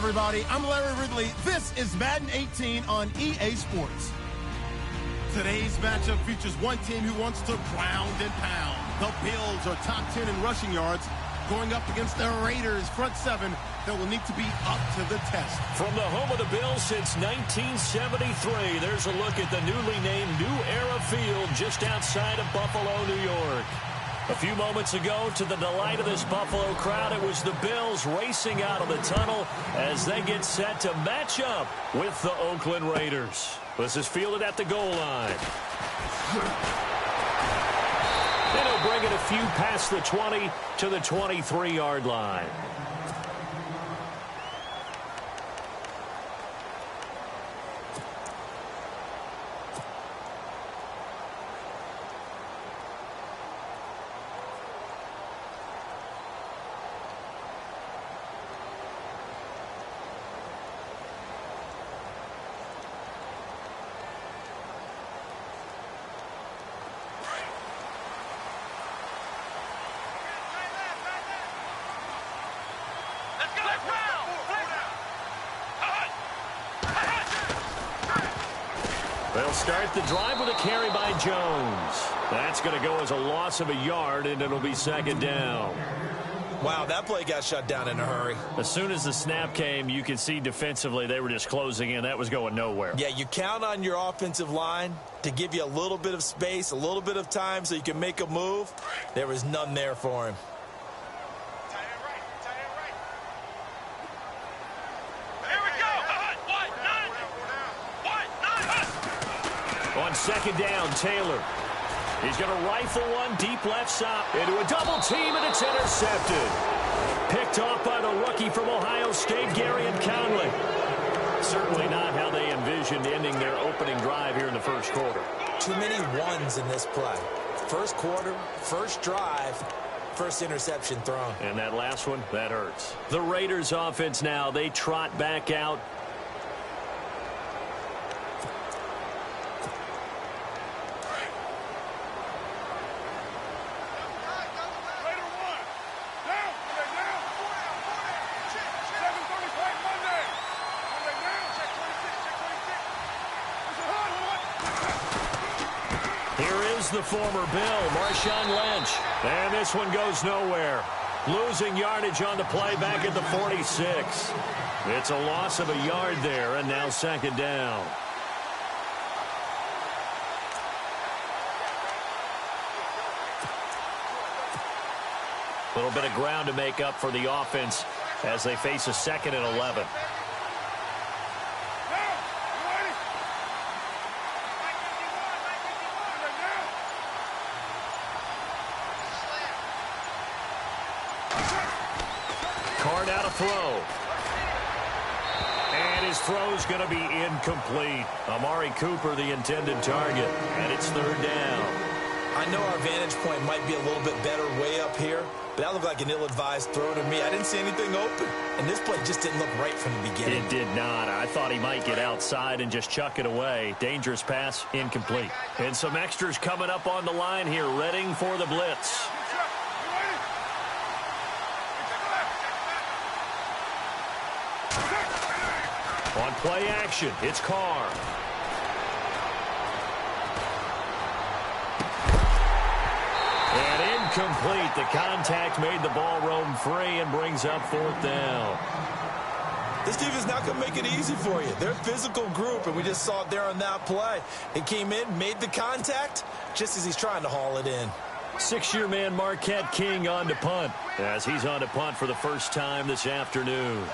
everybody. I'm Larry Ridley. This is Madden 18 on EA Sports. Today's matchup features one team who wants to ground and pound. The Bills are top 10 in rushing yards, going up against the Raiders' front seven that will need to be up to the test. From the home of the Bills since 1973, there's a look at the newly named New Era Field just outside of Buffalo, New York. A few moments ago, to the delight of this Buffalo crowd, it was the Bills racing out of the tunnel as they get set to match up with the Oakland Raiders. This is fielded at the goal line. And he'll bring it a few past the 20 to the 23-yard line. They'll start the drive with a carry by Jones. That's going to go as a loss of a yard, and it'll be second down. Wow, that play got shut down in a hurry. As soon as the snap came, you could see defensively they were just closing in. That was going nowhere. Yeah, you count on your offensive line to give you a little bit of space, a little bit of time so you can make a move. There was none there for him. On second down, Taylor. He's going to rifle one deep left side into a double team, and it's intercepted. Picked off by the rookie from Ohio State, Garyon Conley. Certainly not how they envisioned ending their opening drive here in the first quarter. Too many ones in this play. First quarter, first drive, first interception thrown. And that last one, that hurts. The Raiders offense now, they trot back out. The former Bill, Marshawn Lynch. And this one goes nowhere. Losing yardage on the play back at the 46. It's a loss of a yard there, and now second down. A little bit of ground to make up for the offense as they face a 2nd and 11. Throw. And his throw's going to be incomplete. Amari Cooper, the intended target. And it's third down. I know our vantage point might be a little bit better way up here, but that looked like an ill-advised throw to me. I didn't see anything open. And this play just didn't look right from the beginning. It did not. I thought he might get outside and just chuck it away. Dangerous pass, incomplete. And some extras coming up on the line here, readying for the blitz. On play action, it's Carr. And incomplete. The contact made the ball roam free and brings up fourth down. This defense not going to make it easy for you. They're a physical group, and we just saw it there on that play. It came in, made the contact, just as he's trying to haul it in. 6-year man Marquette King on to punt, as he's on to punt for the first time this afternoon.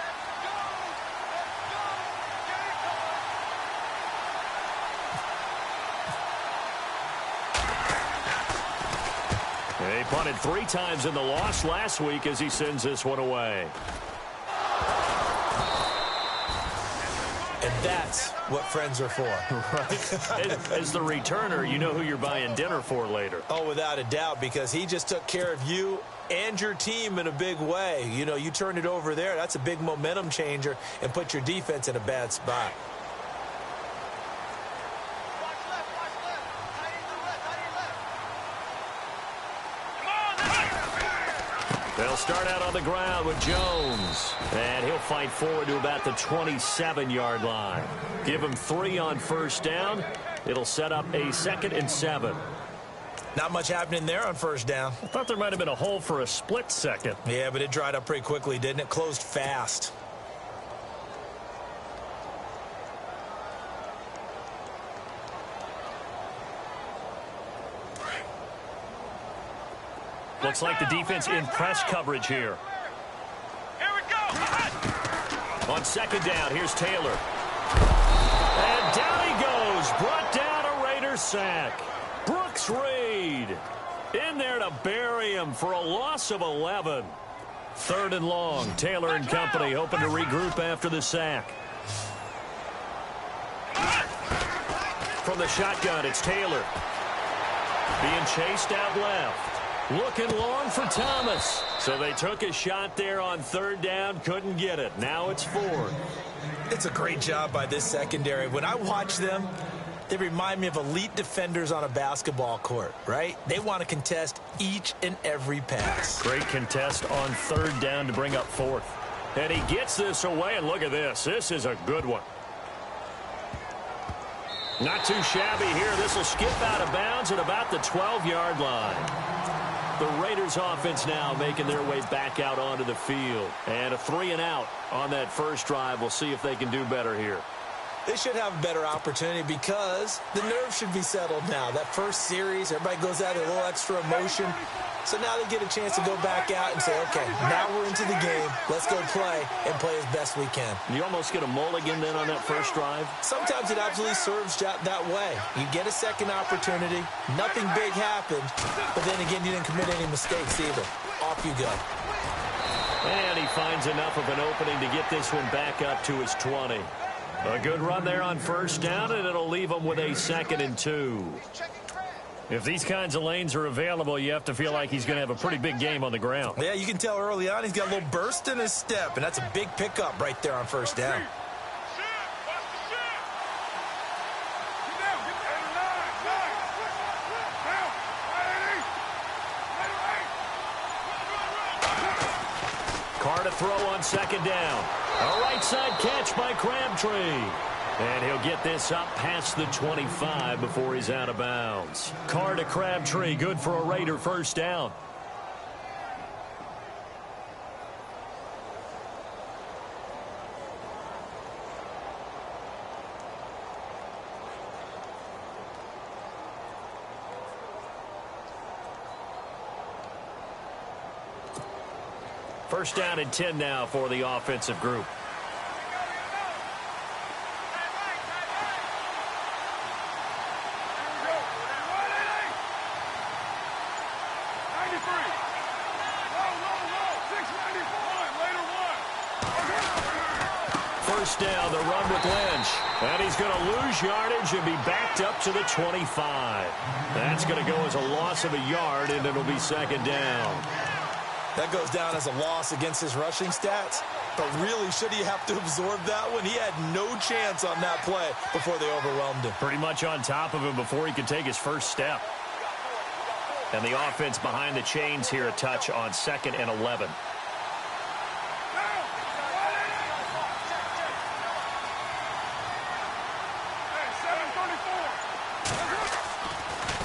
They punted 3 times in the loss last week as he sends this one away. And that's what friends are for. Right. As the returner, you know who you're buying dinner for later. Oh, without a doubt, because he just took care of you and your team in a big way. You know, you turned it over there. That's a big momentum changer and put your defense in a bad spot. They'll They'll start out on the ground with Jones. And he'll fight forward to about the 27-yard line. Give him 3 on first down. It'll set up a 2nd and 7. Not much happening there on first down. I thought there might have been a hole for a split second. Yeah, but it dried up pretty quickly, didn't it? Closed fast. Looks like the defense in press coverage here. Here we go. On second down, here's Taylor. And down he goes. Brought down a Raider sack. Brooks Reed in there to bury him for a loss of 11. 3rd and long. Taylor and company hoping to regroup after the sack. From the shotgun, it's Taylor. Being chased out left. Looking long for Thomas. So they took a shot there on 3rd down, couldn't get it. Now it's 4th. It's a great job by this secondary. When I watch them, they remind me of elite defenders on a basketball court, right? They want to contest each and every pass. Great contest on 3rd down to bring up 4th. And he gets this away, and look at this. This is a good one. Not too shabby here. This will skip out of bounds at about the 12-yard line. The Raiders offense now making their way back out onto the field. And a 3-and-out on that first drive. We'll see if they can do better here. They should have a better opportunity because the nerves should be settled now. That first series, everybody goes out with a little extra emotion. So now they get a chance to go back out and say, okay, now we're into the game. Let's go play and play as best we can. You almost get a mulligan then on that first drive? Sometimes it absolutely serves that way. You get a second opportunity. Nothing big happened. But then again, you didn't commit any mistakes either. Off you go. And he finds enough of an opening to get this one back up to his 20. A good run there on first down, and it'll leave him with a 2nd and 2. If these kinds of lanes are available, you have to feel like he's going to have a pretty big game on the ground. Yeah, you can tell early on he's got a little burst in his step, and that's a big pickup right there on first down. Carr to throw on 2nd down. A right side catch by Crabtree. And he'll get this up past the 25 before he's out of bounds. Carr to Crabtree, good for a Raider first down. First down and 10 now for the offensive group. First down, the run with Lynch. And he's going to lose yardage and be backed up to the 25. That's going to go as a loss of a yard, and it'll be 2nd down. That goes down as a loss against his rushing stats. But really, should he have to absorb that one? He had no chance on that play before they overwhelmed him. Pretty much on top of him before he could take his first step. And the offense behind the chains here a touch on 2nd and 11.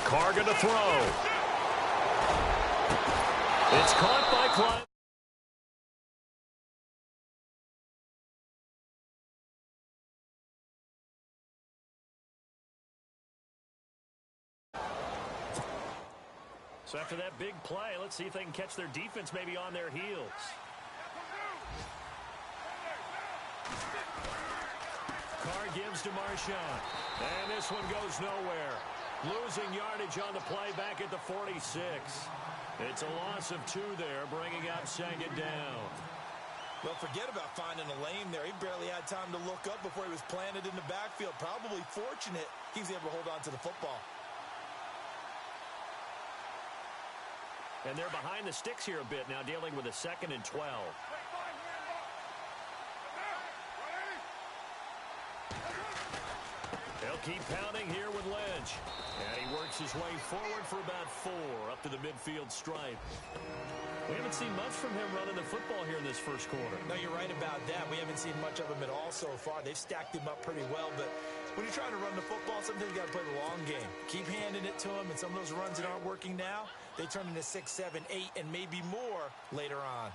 Carr going to throw. It's caught by Klein. So after that big play, let's see if they can catch their defense maybe on their heels. Carr gives to Marshawn. And this one goes nowhere. Losing yardage on the play back at the 46. It's a loss of 2 there, bringing up 2nd down. Well, forget about finding a lane there. He barely had time to look up before he was planted in the backfield. Probably fortunate he was able to hold on to the football. And they're behind the sticks here a bit now, dealing with a 2nd and 12. They'll They'll keep pounding here with Lynch. And he works his way forward for about 4 up to the midfield stripe. We haven't seen much from him running the football here in this first quarter. No, you're right about that. We haven't seen much of him at all so far. They've stacked him up pretty well, but when you're trying to run the football, sometimes you got to play the long game. Keep handing it to him, and some of those runs that aren't working now, they turn into 6, 7, 8, and maybe more later on.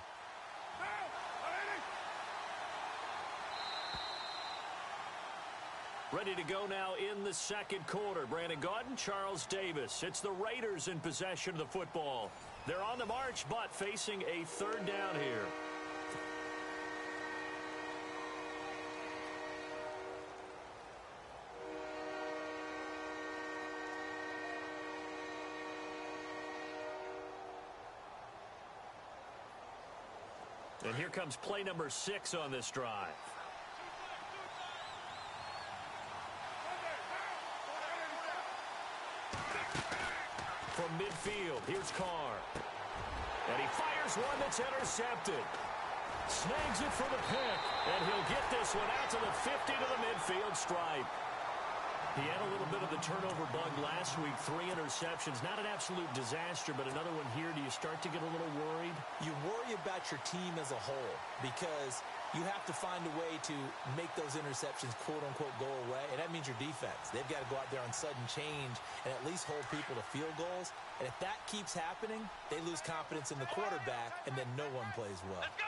Ready to go now in the second quarter. Brandon Gaudin, Charles Davis. It's the Raiders in possession of the football. They're on the march, but facing a third down here. And here comes play number 6 on this drive. From midfield, here's Carr. And he fires one that's intercepted. Snags it for the pick. And he'll get this one out to the 50 to the midfield stripe. He had a little bit of the turnover bug last week. 3 interceptions. Not an absolute disaster, but another one here. Do you start to get a little worried? You worry about your team as a whole because you have to find a way to make those interceptions, quote-unquote, go away, and that means your defense. They've got to go out there on sudden change and at least hold people to field goals. And if that keeps happening, they lose confidence in the quarterback, and then no one plays well. Let's go!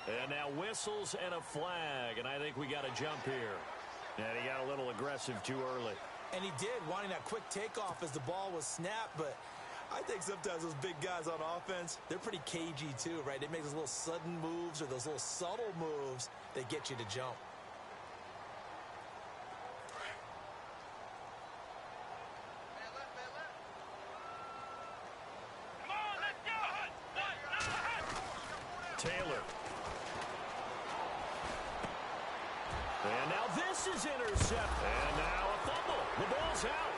And now whistles and a flag, and I think we got a jump here. And he got a little aggressive too early. And he did, wanting that quick takeoff as the ball was snapped, but I think sometimes those big guys on offense, they're pretty cagey too, right? They make those little sudden moves or those little subtle moves that get you to jump. Come on, let's go! Taylor. And now this is intercepted. And now a fumble. The ball's out.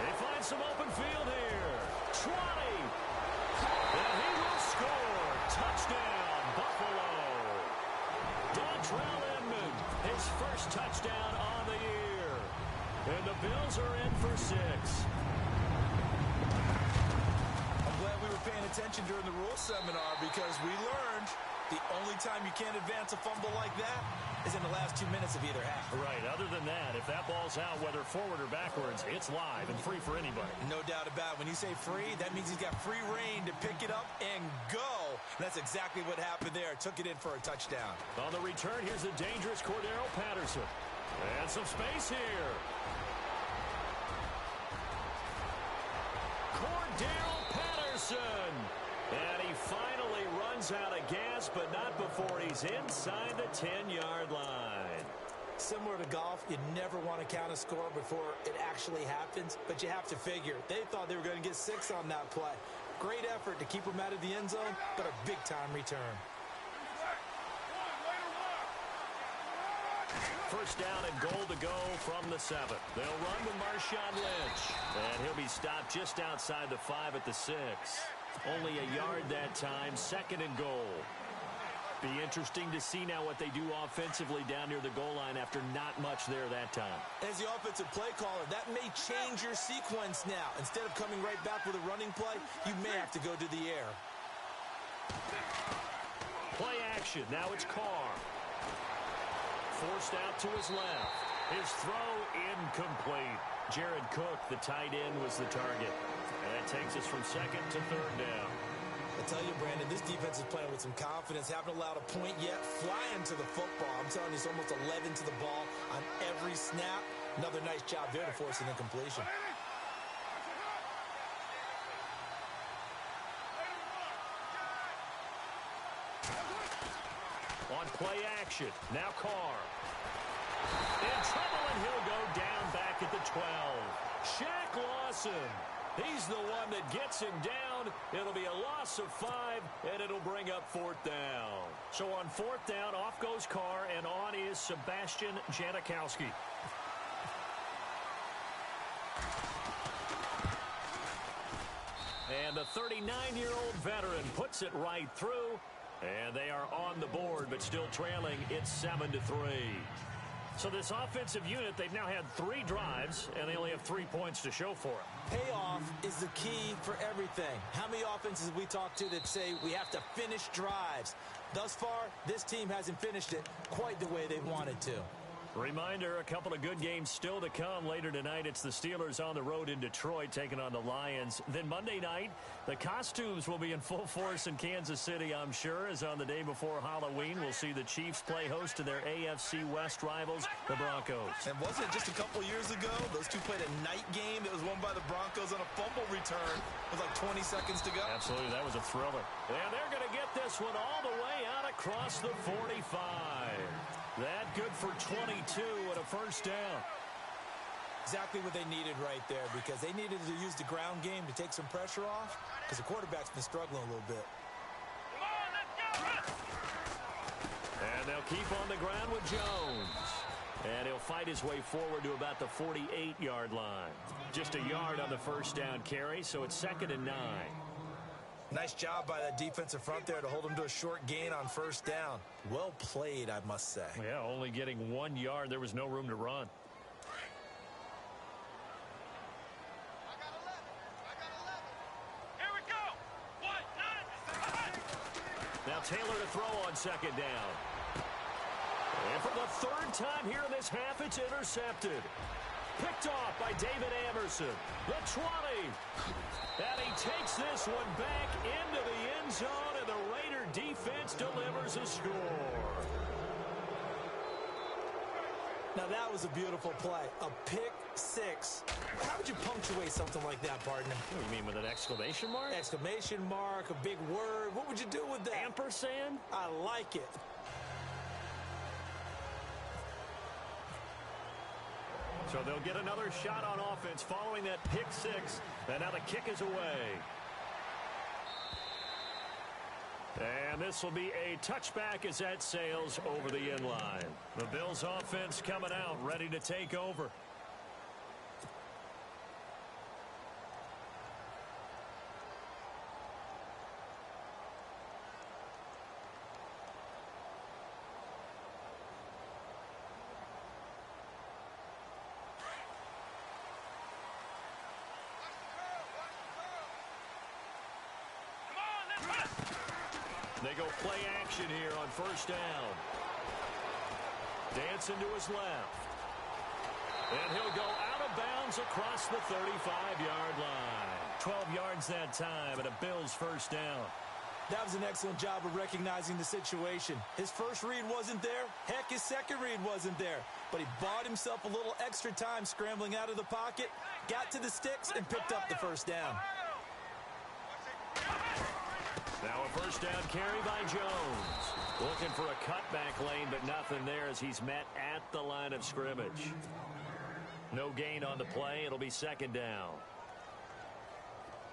They find some open field here. 20. And he will score. Touchdown, Buffalo. Dontrell Inman, his first touchdown on the year. And the Bills are in for 6. I'm glad we were paying attention during the rules seminar because we learned the only time you can't advance a fumble like that is in the last 2 minutes of either half. Right. Other than that, if that ball's out, whether forward or backwards, it's live and free for anybody. No doubt about it. When you say free, that means he's got free reign to pick it up and go. And that's exactly what happened there. Took it in for a touchdown. On the return, here's the dangerous Cordero Patterson. And some space here. Cordero Patterson. And he finally runs out of gas, but not before he's inside the 10-yard line. Similar to golf, you never want to count a score before it actually happens, but you have to figure they thought they were going to get 6 on that play. Great effort to keep them out of the end zone, but a big-time return. First down and goal to go from the 7. They'll run with Marshawn Lynch, and he'll be stopped just outside the 5 at the 6. Only a yard that time, 2nd and goal. Be interesting to see now what they do offensively down near the goal line after not much there that time. As the offensive play caller, that may change your sequence now. Instead of coming right back with a running play, you may have to go to the air. Play action. Now it's Carr. Forced out to his left. His throw incomplete. Jared Cook, the tight end, was the target. And that takes us from 2nd to 3rd down. I tell you, Brandon, this defense is playing with some confidence. Haven't allowed a point yet. Flying to the football. I'm telling you, it's almost 11 to the ball on every snap. Another nice job there to force an incompletion. On play action. Now Carr. In trouble, and he'll go down back at the 12. Shaq Lawson. He's the one that gets him down. It'll be a loss of 5, and it'll bring up 4th down. So on 4th down, off goes Carr, and on is Sebastian Janikowski. And the 39-year-old veteran puts it right through. And they are on the board, but still trailing. It's 7-3. So this offensive unit, they've now had 3 drives, and they only have 3 points to show for it. Payoff is the key for everything. How many offenses we talk to that say we have to finish drives? Thus far, this team hasn't finished it quite the way they wanted to. Reminder, a couple of good games still to come. Later tonight, it's the Steelers on the road in Detroit taking on the Lions. Then Monday night, the costumes will be in full force in Kansas City, I'm sure, as on the day before Halloween, we'll see the Chiefs play host to their AFC West rivals, the Broncos. And wasn't it just a couple years ago, those two played a night game that was won by the Broncos on a fumble return with like 20 seconds to go? Absolutely, that was a thriller. And they're going to get this one all the way out across the 45. That good for 22 and a first down. Exactly what they needed right there, because they needed to use the ground game to take some pressure off, because the quarterback's been struggling a little bit. Come on, let's go! And they'll keep on the ground with Jones. And he'll fight his way forward to about the 48-yard line. Just a yard on the first down carry, so it's 2nd and 9. Nice job by that defensive front there to hold him to a short gain on first down. Well played, I must say. Yeah, only getting 1 yard. There was no room to run. Here we go! 1, 9, Now Taylor to throw on 2nd down. And for the 3rd time here in this half, it's intercepted. Picked off by David Amerson. The 20. And he takes this one back into the end zone, and the Raider defense delivers a score. Now that was a beautiful play. A pick 6. How would you punctuate something like that, partner? What do you mean, with an exclamation mark? Exclamation mark, a big word. What would you do with that? Ampersand? I like it. So they'll get another shot on offense following that pick 6. And now the kick is away. And this will be a touchback as that sails over the end line. The Bills offense coming out, ready to take over. They go play action here on first down. Dancing to his left. And he'll go out of bounds across the 35-yard line. 12 yards that time and a Bills first down. That was an excellent job of recognizing the situation. His first read wasn't there. Heck, his second read wasn't there. But he bought himself a little extra time scrambling out of the pocket, got to the sticks, and picked up the first down. Now a first down carry by Jones. Looking for a cutback lane, but nothing there as he's met at the line of scrimmage. No gain on the play. It'll be 2nd down.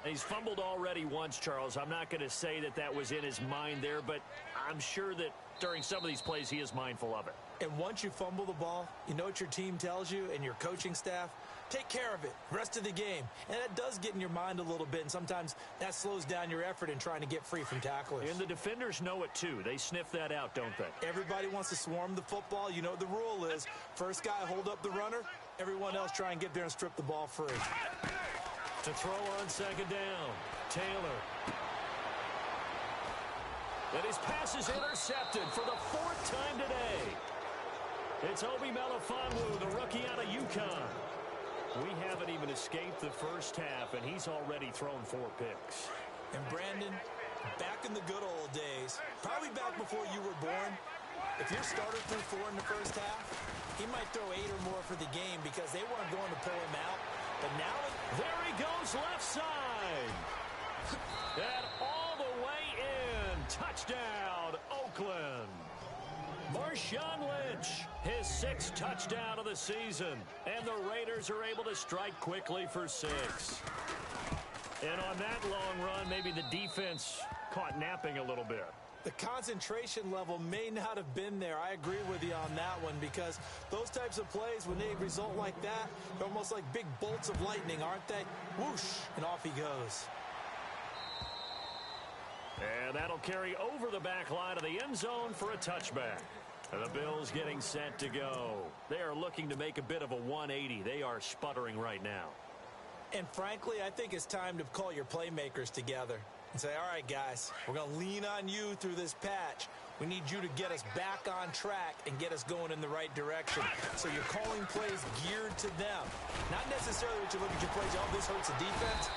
He's fumbled already once, Charles. I'm not going to say that that was in his mind there, but I'm sure that during some of these plays he is mindful of it. And once you fumble the ball, you know what your team tells you and your coaching staff? Take care of it. Rest of the game. And that does get in your mind a little bit, and sometimes that slows down your effort in trying to get free from tacklers. And the defenders know it, too. They sniff that out, don't they? Everybody wants to swarm the football. You know what the rule is. First guy hold up the runner. Everyone else try and get there and strip the ball free. To throw on 2nd down, Taylor. And his pass is intercepted for the 4th time today. It's Obi Melifonwu, the rookie out of UConn. We haven't even escaped the first half, and he's already thrown 4 picks. And Brandon, back in the good old days, probably back before you were born, if your starter threw 4 in the first half, he might throw 8 or more for the game because they weren't going to pull him out. But now, there he goes left side. And all the way in. Touchdown, Oakland. Marshawn Lynch, his 6th touchdown of the season. And the Raiders are able to strike quickly for 6. And on that long run, maybe the defense caught napping a little bit. The concentration level may not have been there. I agree with you on that one, because those types of plays, when they result like that, they're almost like big bolts of lightning, aren't they? Whoosh, and off he goes. And that'll carry over the back line of the end zone for a touchback. The Bills getting set to go. They are looking to make a bit of a 180. They are sputtering right now. And frankly, I think it's time to call your playmakers together and say, all right, guys, we're going to lean on you through this patch. We need you to get us back on track and get us going in the right direction. So you're calling plays geared to them. Not necessarily that you look at your plays, oh, this hurts the defense.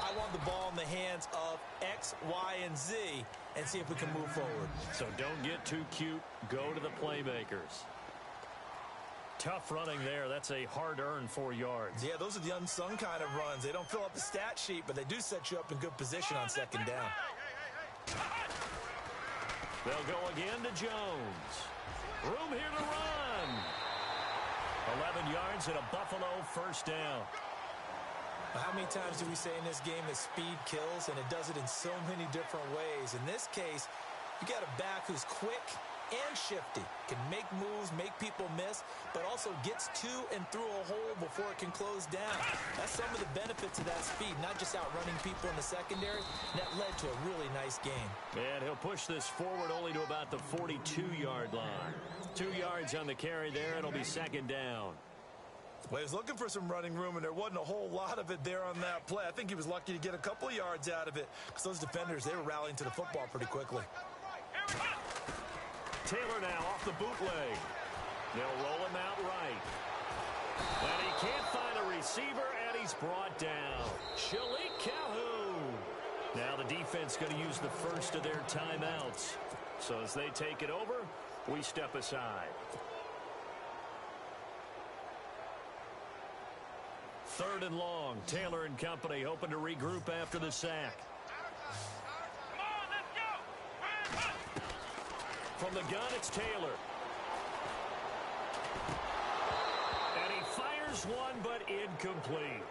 I want the ball in the hands of X, Y, and Z and see if we can move forward. So don't get too cute. Go to the playmakers. Tough running there. That's a hard-earned 4 yards. Yeah, those are the unsung kind of runs. They don't fill up the stat sheet, but they do set you up in good position on second down. They'll go again to Jones. Room here to run. 11 yards and a Buffalo first down. How many times do we say in this game that speed kills, and it does it in so many different ways? In this case, you got a back who's quick and shifty, can make moves, make people miss, but also gets to and through a hole before it can close down. That's some of the benefits of that speed, not just outrunning people in the secondary. That led to a really nice game. And he'll push this forward only to about the 42-yard line. 2 yards on the carry there. It'll be second down. Well, he was looking for some running room, and there wasn't a whole lot of it there on that play. I think he was lucky to get a couple of yards out of it because those defenders, they were rallying to the football pretty quickly. Taylor now off the bootleg. They'll roll him out right. And he can't find a receiver, and he's brought down. Shalik Calhoun. Now the defense going to use the first of their timeouts. So as they take it over, we step aside. Third and long. Taylor and company hoping to regroup after the sack. Come on, let's go. From the gun, it's Taylor. And he fires one, but incomplete.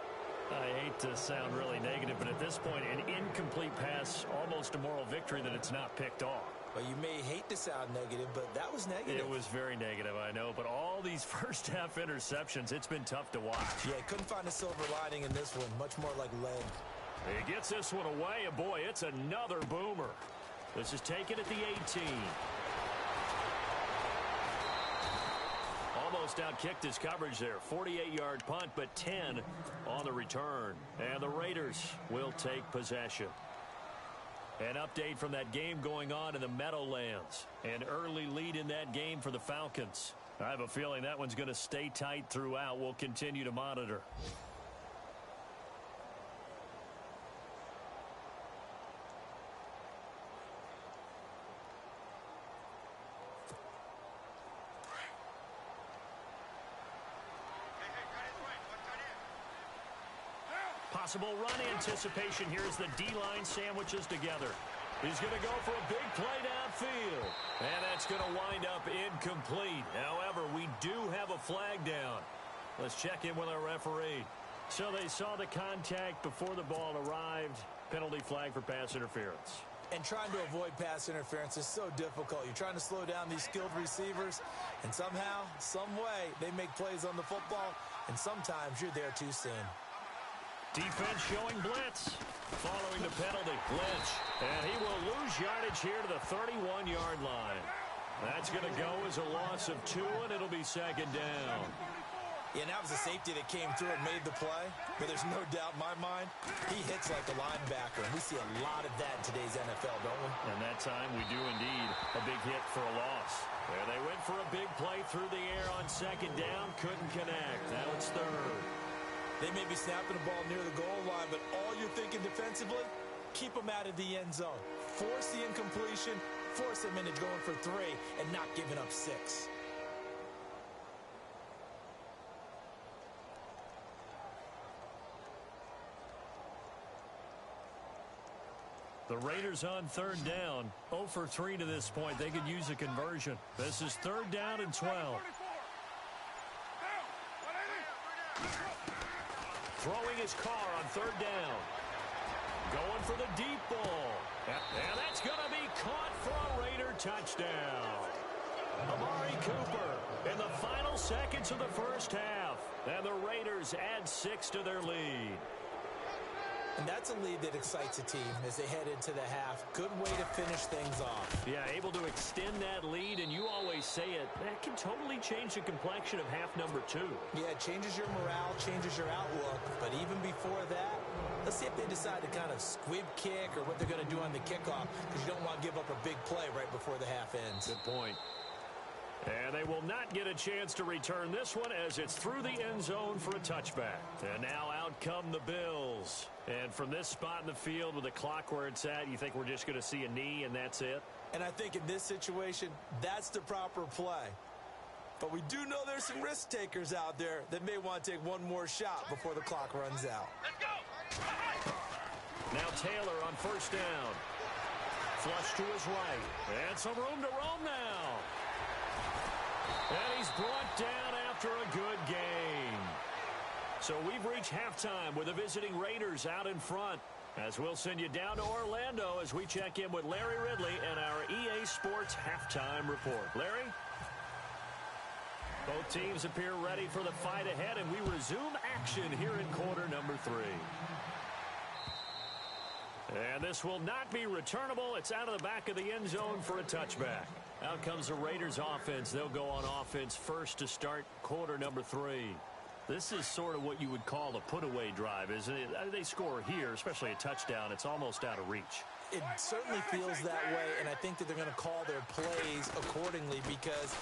I hate to sound really negative, but at this point, an incomplete pass, almost a moral victory that it's not picked off. Well, you may hate to sound negative, but that was negative. It was very negative, I know. But all these first-half interceptions, it's been tough to watch. Yeah, couldn't find a silver lining in this one. Much more like lead. He gets this one away, and boy, it's another boomer. This is taken at the 18. Almost outkicked his coverage there. 48-yard punt, but 10 on the return. And the Raiders will take possession. An update from that game going on in the Meadowlands. An early lead in that game for the Falcons. I have a feeling that one's going to stay tight throughout. We'll continue to monitor. Possible run anticipation here as the D-line sandwiches together. He's going to go for a big play downfield. And that's going to wind up incomplete. However, we do have a flag down. Let's check in with our referee. So they saw the contact before the ball arrived. Penalty flag for pass interference. And trying to avoid pass interference is so difficult. You're trying to slow down these skilled receivers, and somehow, some way, they make plays on the football, and sometimes you're there too soon. Defense showing blitz. Following the penalty, Lynch. And he will lose yardage here to the 31-yard line. That's going to go as a loss of 2, and it'll be second down. Yeah, and that was a safety that came through and made the play. But there's no doubt in my mind, he hits like a linebacker. And we see a lot of that in today's NFL, don't we? And that time we do indeed. A big hit for a loss. There they went for a big play through the air on second down. Couldn't connect. Now it's third. They may be snapping the ball near the goal line, but all you're thinking defensively, keep them out of the end zone. Force the incompletion, force them into going for 3, and not giving up 6. The Raiders on third down. 0 for 3 to this point. They could use a conversion. This is third down and 12. Throwing his car on third down. Going for the deep ball. And that's going to be caught for a Raider touchdown. Amari Cooper in the final seconds of the first half. And the Raiders add 6 to their lead. And that's a lead that excites a team as they head into the half. Good way to finish things off. Yeah, able to extend that lead, and you always say it, that can totally change the complexion of half number 2. Yeah, it changes your morale, changes your outlook. But even before that, let's see if they decide to kind of squib kick or what they're going to do on the kickoff, because you don't want to give up a big play right before the half ends. Good point. And they will not get a chance to return this one as it's through the end zone for a touchback. And now out come the Bills. And from this spot in the field with the clock where it's at, you think we're just going to see a knee and that's it? And I think in this situation, that's the proper play. But we do know there's some risk takers out there that may want to take one more shot before the clock runs out. Let's go. Now Taylor on first down. Flush to his right. And some room to roam now. And he's brought down after a good gain. So we've reached halftime with the visiting Raiders out in front. As we'll send you down to Orlando as we check in with Larry Ridley and our EA Sports Halftime Report. Larry? Both teams appear ready for the fight ahead, and we resume action here in quarter number 3. And this will not be returnable. It's out of the back of the end zone for a touchback. Out comes the Raiders offense. They'll go on offense first to start quarter number 3. This is sort of what you would call a put-away drive, isn't it? They score here, especially a touchdown. It's almost out of reach. It certainly feels that way, and I think that they're going to call their plays accordingly, because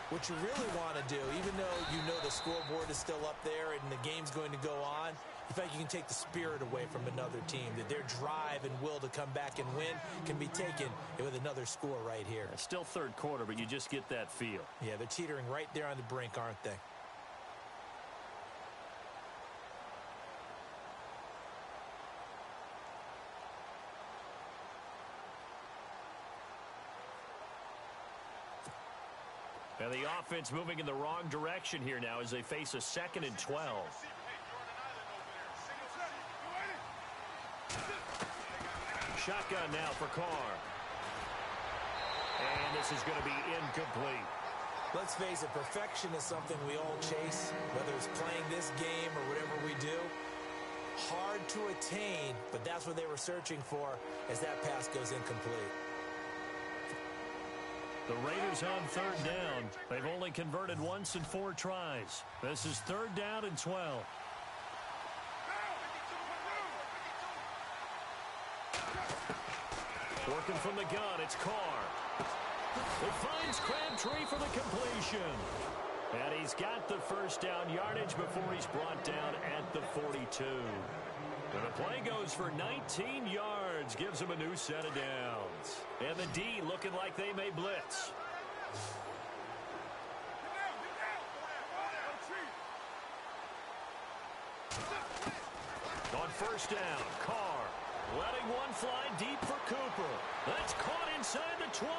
what you really want to do, even though you know the scoreboard is still up there and the game's going to go on, in fact, you can take the spirit away from another team, that their drive and will to come back and win can be taken with another score right here. It's still third quarter, but you just get that feel. Yeah, they're teetering right there on the brink, aren't they? And the offense moving in the wrong direction here now as they face a 2nd and 12. Shotgun now for Carr. And this is going to be incomplete. Let's face it, perfection is something we all chase, whether it's playing this game or whatever we do. Hard to attain, but that's what they were searching for as that pass goes incomplete. The Raiders on third down. They've only converted once in 4 tries. This is 3rd down and 12. Working from the gun, it's Carr. It finds Crabtree for the completion. And he's got the first down yardage before he's brought down at the 42. And the play goes for 19 yards, gives him a new set of downs. And the D looking like they may blitz. On first down, Carr letting one fly deep for Cooper. That's caught inside the 20.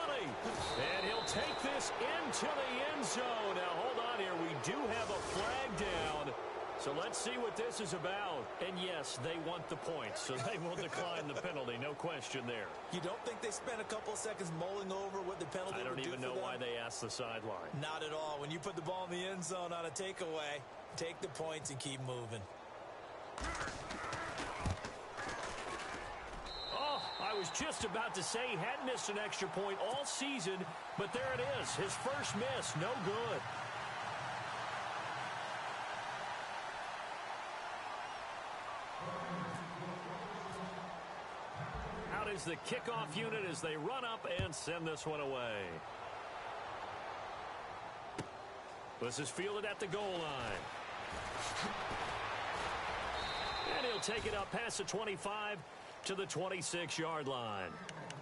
And he'll take this into the end zone. Now, hold on here. We do have a flag down. So let's see what this is about. And yes, they want the points, so they will decline the penalty. No question there. You don't think they spent a couple of seconds mulling over what the penalty would do for them? I don't even know why they asked the sideline. Not at all. When you put the ball in the end zone on a takeaway, take the points and keep moving. Oh, I was just about to say he hadn't missed an extra point all season, but there it is. His first miss, no good. Out is the kickoff unit as they run up and send this one away. This is fielded at the goal line. And he'll take it up past the 25 to the 26-yard line.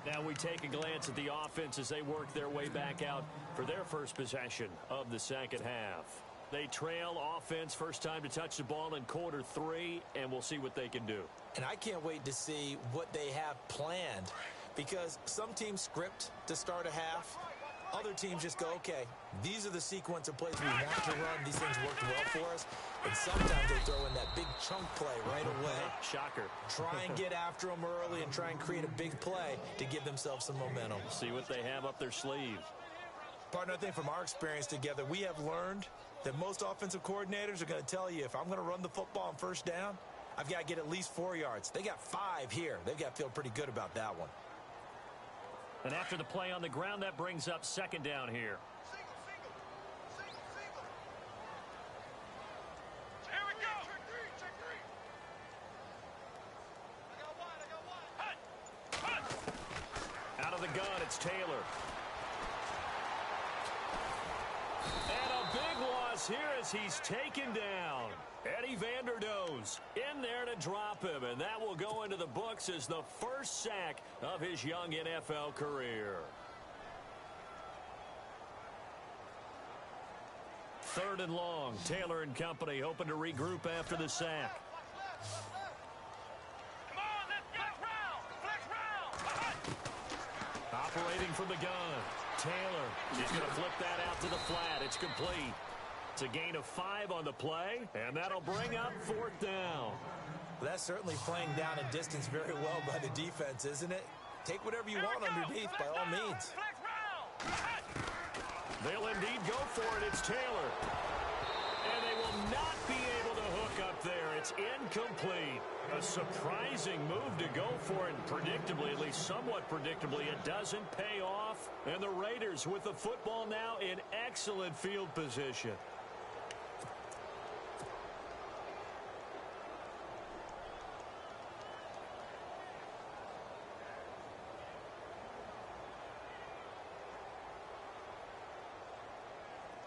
Now we take a glance at the offense as they work their way back out for their first possession of the second half. They trail offense, first time to touch the ball in quarter 3, and we'll see what they can do. And I can't wait to see what they have planned, because some teams script to start a half. Other teams just go, okay, these are the sequence of plays we want to run. These things worked well for us. And sometimes they throw in that big chunk play right away. Shocker. Try and get after them early and try and create a big play to give themselves some momentum. See what they have up their sleeve. Partner, I think from our experience together, we have learned that most offensive coordinators are going to tell you, if I'm going to run the football on first down, I've got to get at least 4 yards. They got 5 here. They've got to feel pretty good about that one. And after the play on the ground, that brings up second down here. Here we go. Check three. I got one. Hut. Out of the gun, it's Taylor. And a big loss here as he's taken down. Eddie Vanderdoes in there to drop him, and that will go into the books as the first sack of his young NFL career. Third and long. Taylor and company hoping to regroup after the sack. Come on, let's get flex round. Operating from the gun. Taylor, he's going to flip that out to the flat. It's complete. It's a gain of 5 on the play, and that'll bring up 4th down. Well, that's certainly playing down and distance very well by the defense, isn't it? Take whatever you want underneath, by all means. Flex round. They'll indeed go for it. It's Taylor. And they will not be able to hook up there. It's incomplete. A surprising move to go for it. Predictably, at least somewhat predictably, it doesn't pay off. And the Raiders with the football now in excellent field position.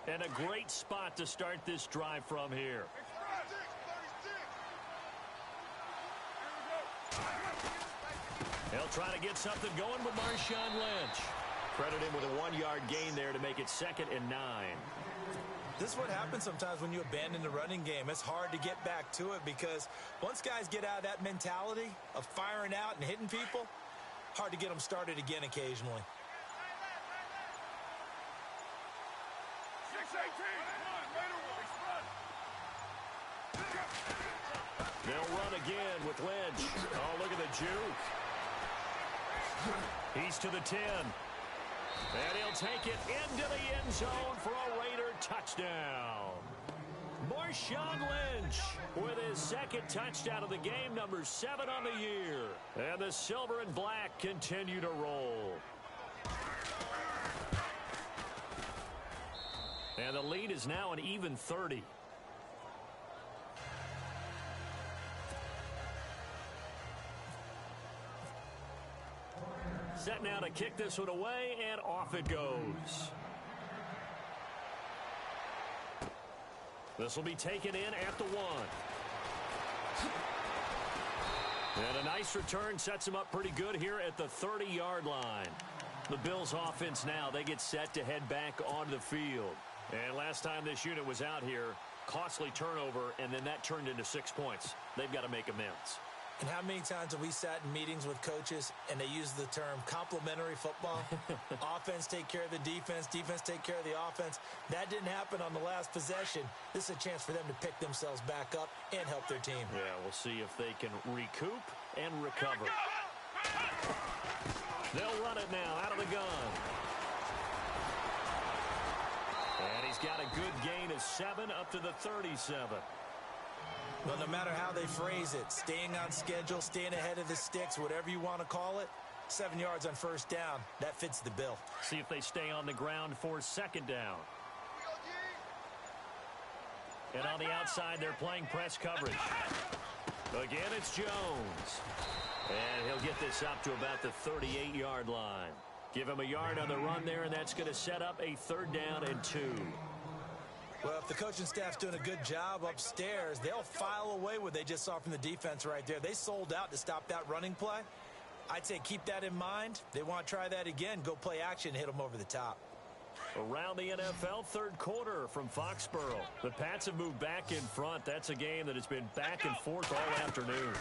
And a great spot to start this drive from here. They'll try to get something going with Marshawn Lynch. Credit him with a 1-yard gain there to make it 2nd and 9. This is what happens sometimes when you abandon the running game. It's hard to get back to it because once guys get out of that mentality of firing out and hitting people, hard to get them started again occasionally. 6-18. They'll run again with Lynch. Oh, look at the juke. He's to the 10. And he'll take it into the end zone for a Raider touchdown. Marshawn Lynch with his 2nd touchdown of the game, number 7 on the year. And the silver and black continue to roll. And the lead is now an even 30. Set now to kick this one away, and off it goes. This will be taken in at the 1. And a nice return sets him up pretty good here at the 30-yard line. The Bills offense now, they get set to head back onto the field. And last time this unit was out here, costly turnover, and then that turned into 6 points. They've got to make amends. And how many times have we sat in meetings with coaches and they use the term complementary football? Offense take care of the defense, defense take care of the offense. That didn't happen on the last possession. This is a chance for them to pick themselves back up and help their team. Yeah, we'll see if they can recoup and recover. They'll run it now out of the gun. And he's got a good gain of 7 up to the 37. Well, no matter how they phrase it, staying on schedule, staying ahead of the sticks, whatever you want to call it, 7 yards on 1st down, that fits the bill. See if they stay on the ground for 2nd down. And on the outside, they're playing press coverage. Again, it's Jones. And he'll get this up to about the 38-yard line. Give him a yard on the run there, and that's going to set up a 3rd down and 2. Well, if the coaching staff's doing a good job upstairs, they'll file away what they just saw from the defense right there. They sold out to stop that running play. I'd say keep that in mind. They want to try that again. Go play action, hit them over the top. Around the NFL, 3rd quarter from Foxborough. The Pats have moved back in front. That's a game that has been back and forth all afternoon.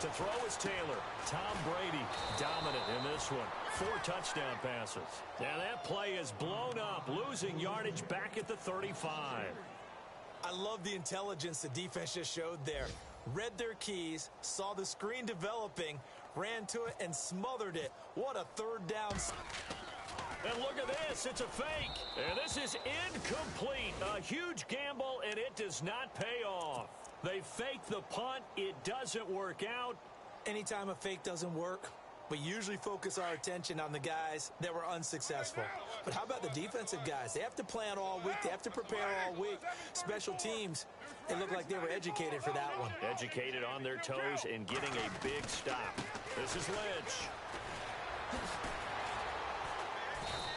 To throw is Taylor. Tom Brady dominant in this one. 4 touchdown passes. And that play is blown up, losing yardage back at the 35. I love the intelligence the defense just showed there. Read their keys, saw the screen developing, ran to it, and smothered it. What a 3rd down. And look at this. It's a fake. And this is incomplete. A huge gamble, and it does not pay off. They fake the punt. It doesn't work out. Anytime a fake doesn't work, we usually focus our attention on the guys that were unsuccessful. But how about the defensive guys? They have to plan all week. They have to prepare all week. Special teams, they look like they were educated for that one. Educated on their toes and getting a big stop. This is Lynch.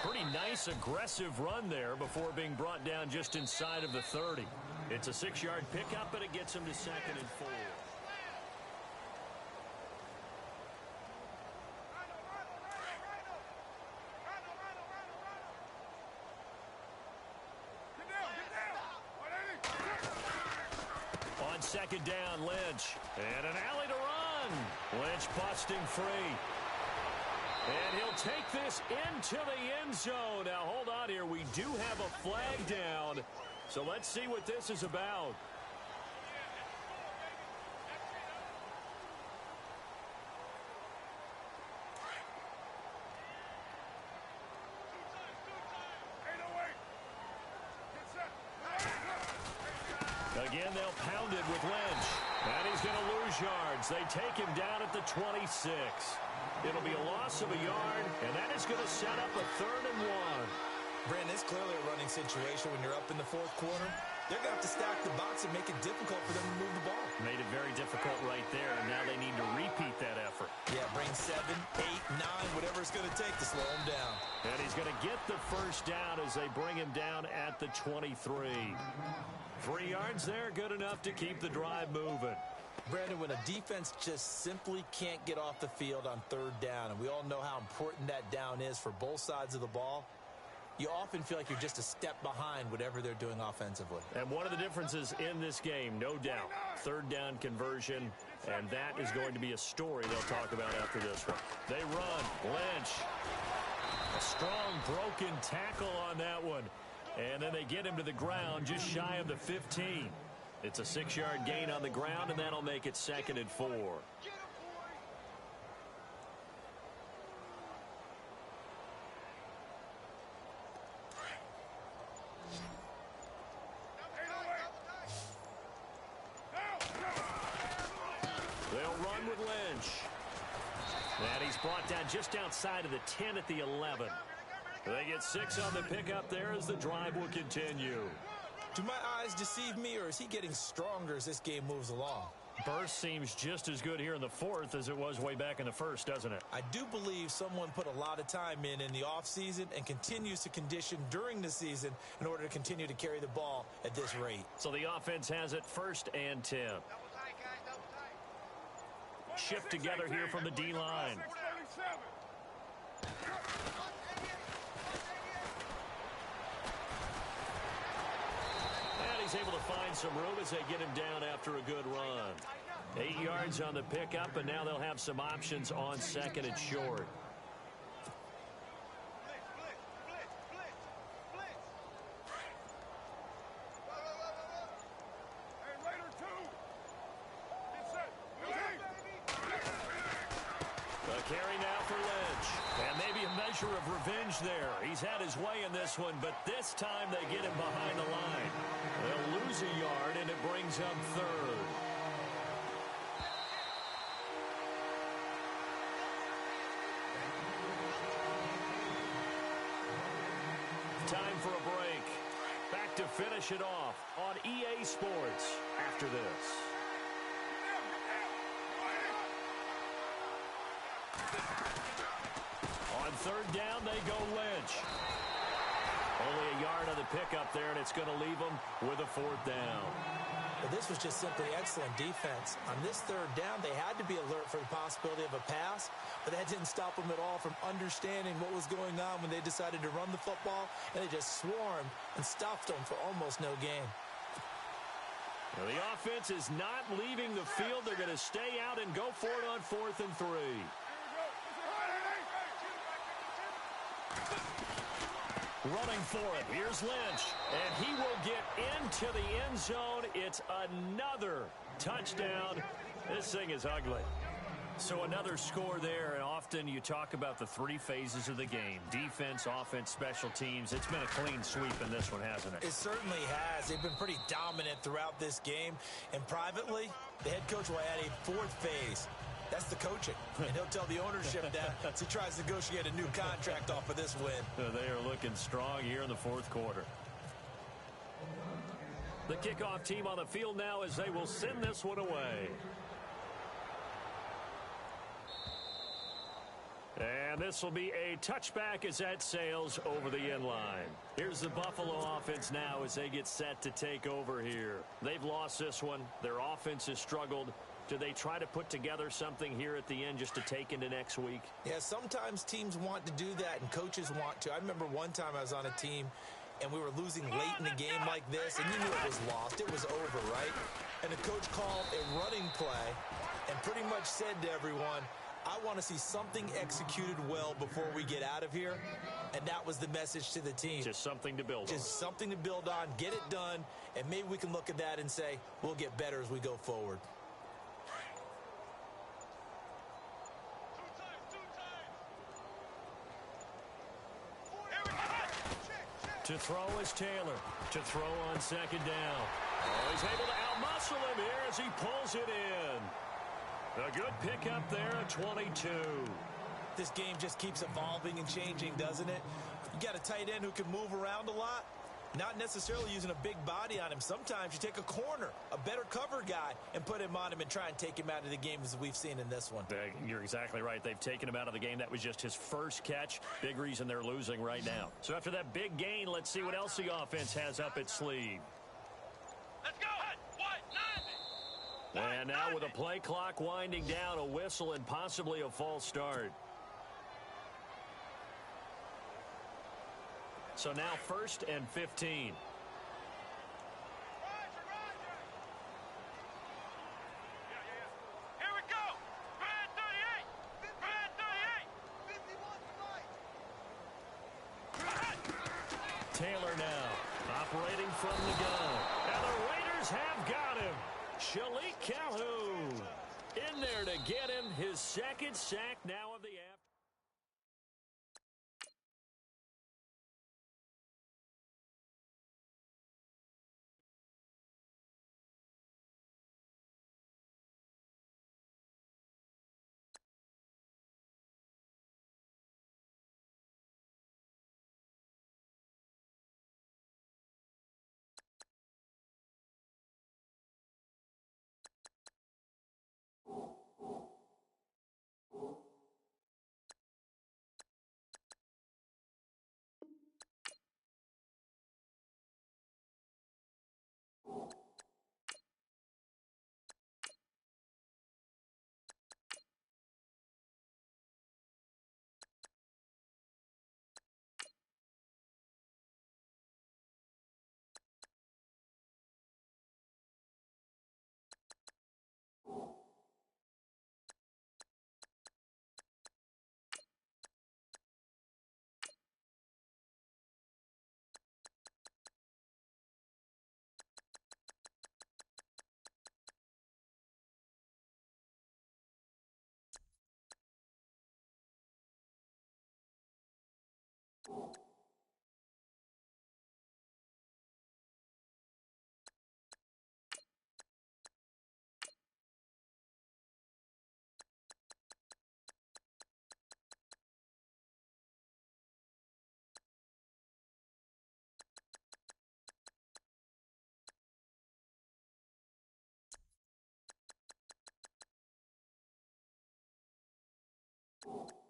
Pretty nice, aggressive run there before being brought down just inside of the 30. It's a 6-yard pickup, and it gets him to 2nd and 4. On 2nd down, Lynch. And an alley to run. Lynch busting free. And he'll take this into the end zone. Now, hold on here. We do have a flag down. So let's see what this is about. Again, they'll pound it with Lynch. And he's going to lose yards. They take him down at the 26. It'll be a loss of a yard, and that is going to set up a 3rd and 1. Brandon, it's clearly a running situation when you're up in the 4th quarter. They're going to have to stack the box and make it difficult for them to move the ball. Made it very difficult right there, and now they need to repeat that effort. Yeah, bring 7, 8, 9, whatever it's going to take to slow him down. And he's going to get the 1st down as they bring him down at the 23. 3 yards there, good enough to keep the drive moving. Brandon, when a defense just simply can't get off the field on 3rd down, and we all know how important that down is for both sides of the ball, you often feel like you're just a step behind whatever they're doing offensively. And one of the differences in this game, no doubt, 3rd down conversion, and that is going to be a story they'll talk about after this one. They run. Lynch. A strong broken tackle on that one. And then they get him to the ground just shy of the 15. It's a 6-yard gain on the ground, and that'll make it 2nd and 4. They'll run with Lynch. And he's brought down just outside of the 10 at the 11. They get 6 on the pickup there as the drive will continue. Do my eyes deceive me, or is he getting stronger as this game moves along? Burst seems just as good here in the 4th as it was way back in the 1st, doesn't it? I do believe someone put a lot of time in the offseason and continues to condition during the season in order to continue to carry the ball at this rate. So the offense has it 1st and 10. Shift together here from the D-line. He's able to find some room as they get him down after a good run. 8 yards on the pickup, and now they'll have some options on 2nd and short. A carry now for Lynch. And maybe a measure of revenge there. He's had his way in this one, but this time they get him behind the line. They'll lose a yard, and it brings up 3rd. Time for a break. Back to finish it off on EA Sports after this. On 3rd down, they go Lynch. Only a yard on the pickup there, and it's going to leave them with a 4th down. But this was just simply excellent defense. On this 3rd down, they had to be alert for the possibility of a pass, but that didn't stop them at all from understanding what was going on when they decided to run the football, and they just swarmed and stopped them for almost no gain. Now the offense is not leaving the field. They're going to stay out and go for it on 4th and 3. Running for it. Here's Lynch. And he will get into the end zone. It's another touchdown. This thing is ugly. So another score there, and often you talk about the three phases of the game. Defense, offense, special teams. It's been a clean sweep in this one, hasn't it? It certainly has. They've been pretty dominant throughout this game. And privately, the head coach will add a fourth phase. That's the coaching. And he'll tell the ownership that as he tries to negotiate a new contract off of this win. They are looking strong here in the fourth quarter. The kickoff team on the field now as they will send this one away. And this will be a touchback as that sails over the end line. Here's the Buffalo offense now as they get set to take over here. They've lost this one. Their offense has struggled. Do they try to put together something here at the end just to take into next week? Yeah, sometimes teams want to do that and coaches want to. I remember one time I was on a team and we were losing late in the game like this, and you knew it was lost. It was over, right? And the coach called a running play and pretty much said to everyone, I want to see something executed well before we get out of here. And that was the message to the team. Just something to build on. Just something to build on, get it done, and maybe we can look at that and say, we'll get better as we go forward. To throw is Taylor. To throw on second down. Oh, he's able to outmuscle him here as he pulls it in. A good pickup there at 22. This game just keeps evolving and changing, doesn't it? You got a tight end who can move around a lot. Not necessarily using a big body on him. Sometimes you take a corner, a better cover guy, and put him on him and try and take him out of the game as we've seen in this one. You're exactly right. They've taken him out of the game. That was just his first catch. Big reason they're losing right now. So after that big gain, let's see what else the offense has up its sleeve. Let's go. And now with a play clock winding down, a whistle and possibly a false start. So now 1st and 15. Here we go. Brad 38. Brad 38. Taylor now operating from the gun. And the Raiders have got him. Shalik Calhoun in there to get him his second sack now of the afternoon. You